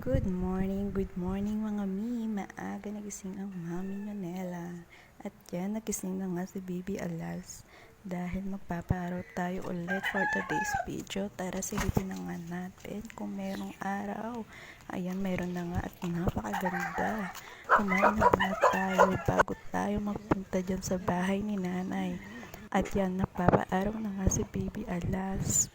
Good morning mga mi. Maaga nagising ang mami Nonela. At yan, nagising na nga si Bibi Alas. Dahil magpapaaraw tayo ulit for today's video. Tara, silipin na nga natin kung merong araw. Ayan, meron na nga at napakaganda. Kumain na muna tayo bago tayo magpunta dyan sa bahay ni nanay. At yan, napapaaraw na nga si Bibi Alas.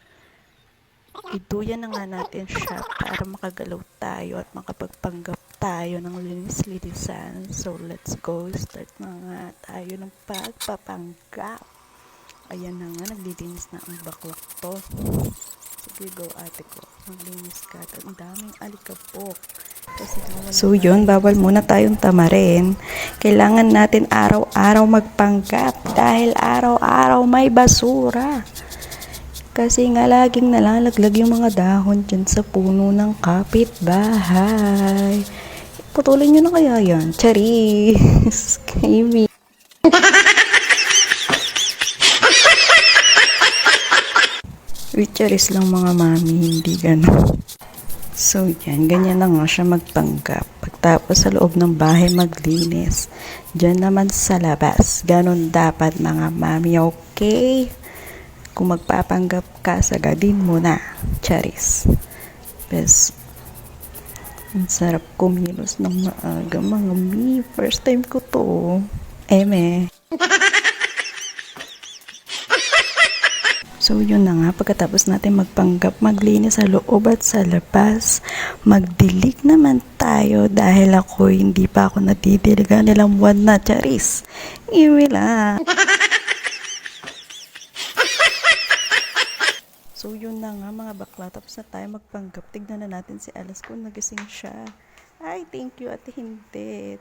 Iduyan na nga natin siya para makagalaw tayo at makapagpanggap tayo ng linis-linisan. So, let's go. Start na nga tayo ng pagpapanggap. Ayan na nga, naglilinis na ang baklak to. Sige, go ate ko. Maglinis ka. Ang daming alikabok. So, yun, bawal muna tayong tamarin. Kailangan natin araw-araw magpanggap dahil araw-araw may basura. Kasi nga laging nalalaglag yung mga dahon dyan sa puno ng kapitbahay. Putulin nyo na kaya yan. Charis! Kimi! With charis lang mga mami, hindi gano'n. So yan, ganyan na nga siya magpanggap. Pagtapos sa loob ng bahay maglinis. Diyan naman sa labas. Ganon dapat mga mami, okay? Kung magpapanggap ka, sagadin mo na. Charis. Bes, ang sarap kumilos ng maaga mga mi. First time ko to. Eme. So yun na nga, pagkatapos natin magpanggap, maglinis sa loob at sa labas, magdilig naman tayo dahil ako hindi pa ako natidiligan nilang buwan na. Charis. Iwi lang. So yun na nga mga bakla, tapos na tayo magpanggap. Tignan na natin si Alas kung nagising siya. Ay, thank you at hindi.